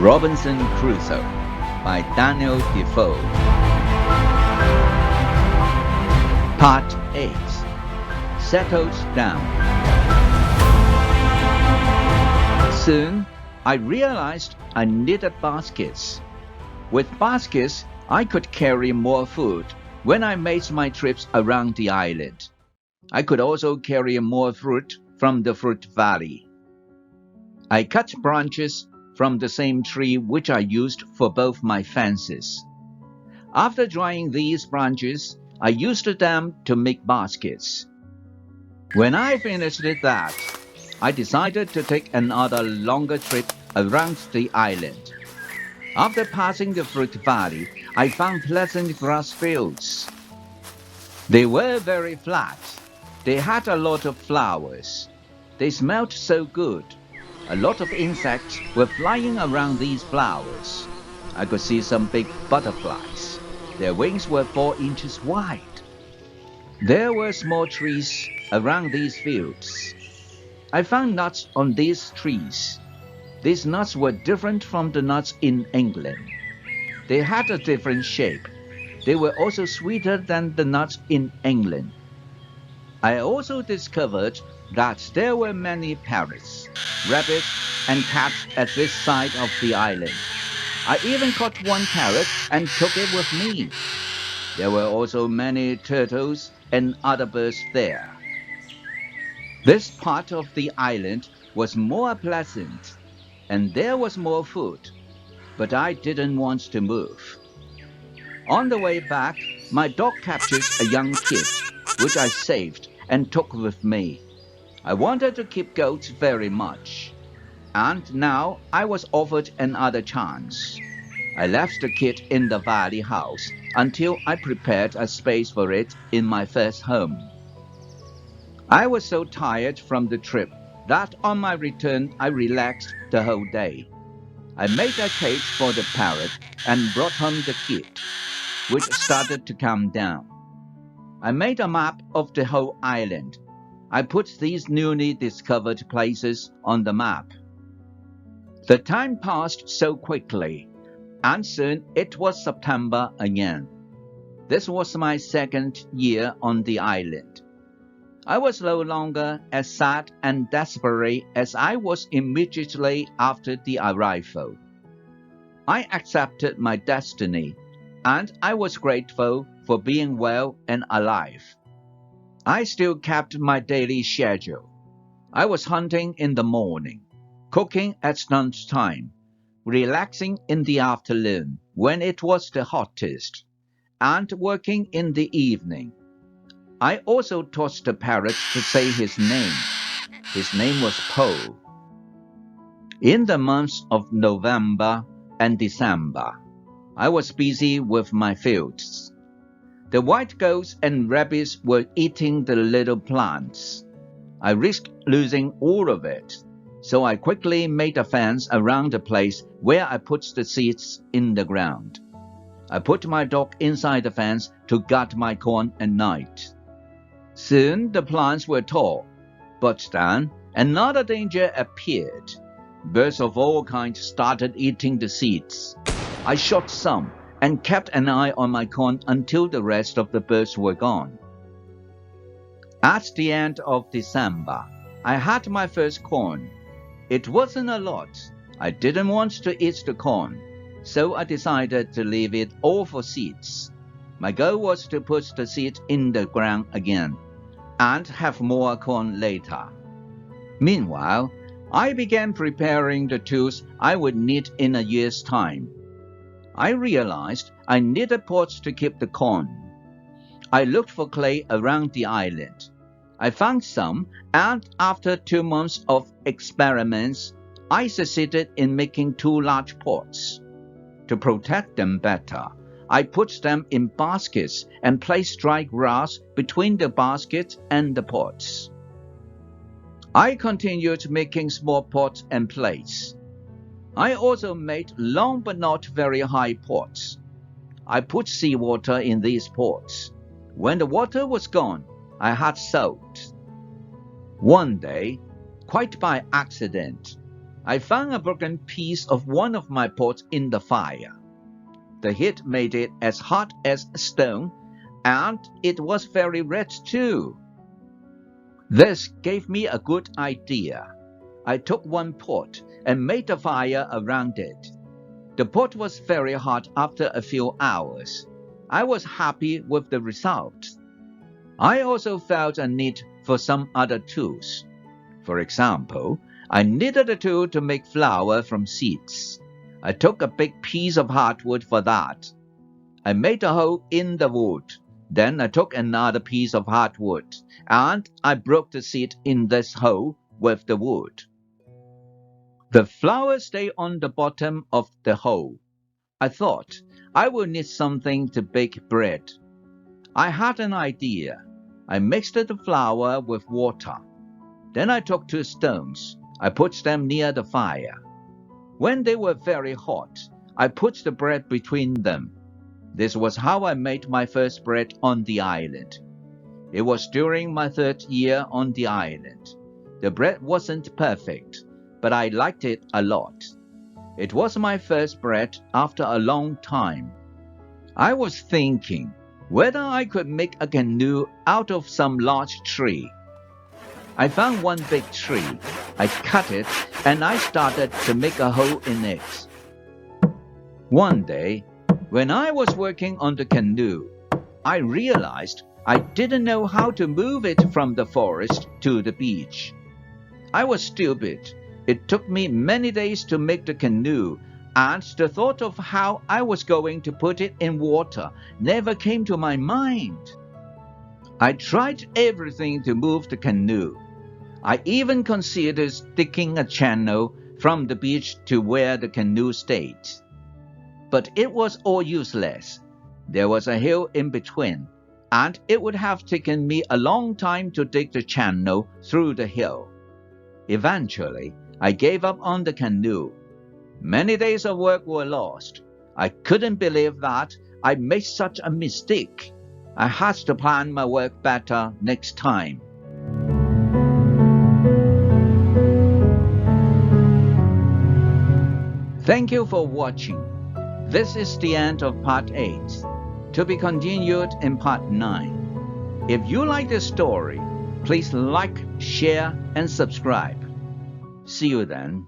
Робинзон Крузо by Daniel Defoe. Part 8. Settled down. Soon, I realized I needed baskets. With baskets, I could carry more food when I made my trips around the island. I could also carry more fruit from the fruit valley. I cut branches from the same tree which I used for both my fences. After drying these branches, I used them to make baskets. When I finished that, I decided to take another longer trip around the island. After passing the fruit valley, I found pleasant grass fields. They were very flat. They had a lot of flowers. They smelled so good. A lot of insects were flying around these flowers. I could see some big butterflies. Their wings were 4 inches wide. There were small trees around these fields. I found nuts on these trees. These nuts were different from the nuts in England. They had a different shape. They were also sweeter than the nuts in England. I also discovered that there were many parrots, rabbits, and cats at this side of the island. I even caught one parrot and took it with me. There were also many turtles and other birds there. This part of the island was more pleasant, and there was more food, but I didn't want to move. On the way back, my dog captured a young kid, which I saved and took with me. I wanted to keep goats very much, and now I was offered another chance. I left the kid in the valley house until I prepared a space for it in my first home. I was so tired from the trip that on my return I relaxed the whole day. I made a cage for the parrot and brought home the kid, which started to calm down. I made a map of the whole island. I put these newly discovered places on the map. The time passed so quickly, and soon it was September again. This was my second year on the island. I was no longer as sad and desperate as I was immediately after the arrival. I accepted my destiny, and I was grateful for being well and alive. I still kept my daily schedule. I was hunting in the morning, cooking at lunchtime, relaxing in the afternoon when it was the hottest, and working in the evening. I also taught the parrot to say his name. His name was Paul. In the months of November and December, I was busy with my fields. The white goats and rabbits were eating the little plants. I risked losing all of it, so I quickly made a fence around the place where I put the seeds in the ground. I put my dog inside the fence to guard my corn at night. Soon the plants were tall, but then another danger appeared. Birds of all kinds started eating the seeds. I shot some and kept an eye on my corn until the rest of the birds were gone. At the end of December, I had my first corn. It wasn't a lot. I didn't want to eat the corn, so I decided to leave it all for seeds. My goal was to put the seed in the ground again and have more corn later. Meanwhile, I began preparing the tools I would need in a year's time. I realized I needed pots to keep the corn. I looked for clay around the island. I found some, and after 2 months of experiments, I succeeded in making 2 large pots. To protect them better, I put them in baskets and placed dry grass between the baskets and the pots. I continued making small pots and plates. I also made long but not very high pots. I put seawater in these pots. When the water was gone, I had salt. One day, quite by accident, I found a broken piece of one of my pots in the fire. The heat made it as hot as a stone, and it was very red too. This gave me a good idea. I took one pot and made a fire around it. The pot was very hot after a few hours. I was happy with the result. I also felt a need for some other tools. For example, I needed a tool to make flour from seeds. I took a big piece of hardwood for that. I made a hole in the wood. Then I took another piece of hardwood, and I broke the seed in this hole with the wood. The flour stayed on the bottom of the hole. I thought I would need something to bake bread. I had an idea. I mixed the flour with water. Then I took 2 stones. I put them near the fire. When they were very hot, I put the bread between them. This was how I made my first bread on the island. It was during my 3rd year on the island. The bread wasn't perfect, but I liked it a lot. It was my first bread after a long time. I was thinking whether I could make a canoe out of some large tree. I found one big tree. I cut it and I started to make a hole in it. One day, when I was working on the canoe, I realized I didn't know how to move it from the forest to the beach. I was stupid. It took me many days to make the canoe, and the thought of how I was going to put it in water never came to my mind. I tried everything to move the canoe. I even considered digging a channel from the beach to where the canoe stayed. But it was all useless. There was a hill in between, and it would have taken me a long time to dig the channel through the hill. Eventually, I gave up on the canoe. Many days of work were lost. I couldn't believe that I made such a mistake. I had to plan my work better next time. Thank you for watching. This is the end of part 8, to be continued in part 9. If you like this story, please like, share, and subscribe. See you then.